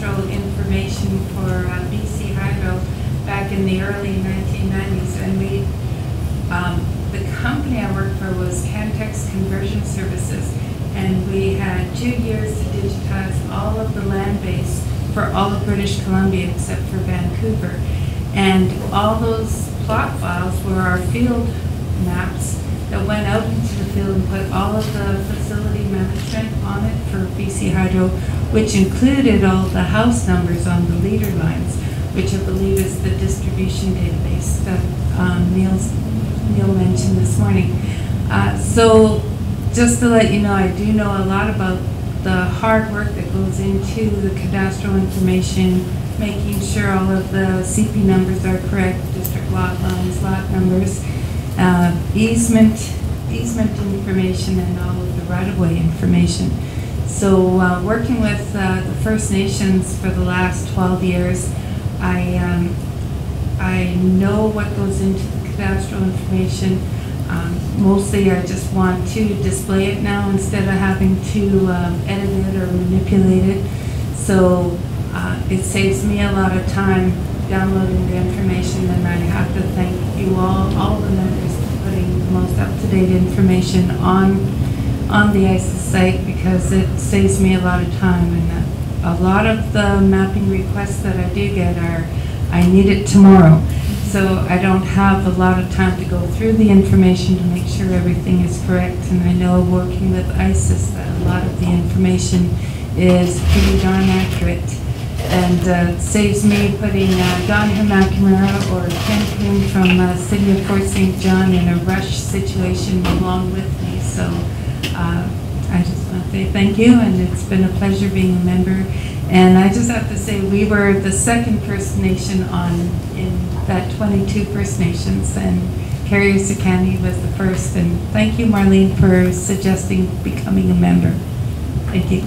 cadastral information for BC Hydro back in the early 1990s, and the company I worked for was Cantex Conversion Services, and we had 2 years to digitize all of the land base for all of British Columbia except for Vancouver. And all those plot files were our field maps that went out into the field and put all of the facility management on it for BC Hydro, which included all the house numbers on the leader lines, which I believe is the distribution database that Neil mentioned this morning. So just to let you know, I do know a lot about the hard work that goes into the cadastral information, making sure all of the CP numbers are correct, district lot lines, lot numbers, easement information, and all of the right-of-way information. So working with the First Nations for the last 12 years, I know what goes into the cadastral information. Mostly I just want to display it now instead of having to edit it or manipulate it. So it saves me a lot of time downloading the information, and I have to thank you all the members, for putting the most up-to-date information on the ICIS site, because it saves me a lot of time. And a lot of the mapping requests that I do get are, I need it tomorrow. So I don't have a lot of time to go through the information to make sure everything is correct. And I know working with ICIS that a lot of the information is pretty darn accurate. And it saves me putting Don McNamara or Ken Kuhn from City of Fort St. John in a rush situation along with me. So I just want to say thank you, and it's been a pleasure being a member. And I just have to say, we were the second First Nation in that 22 First Nations, and Carrier Secani was the first. And thank you, Marlene, for suggesting becoming a member. Thank you.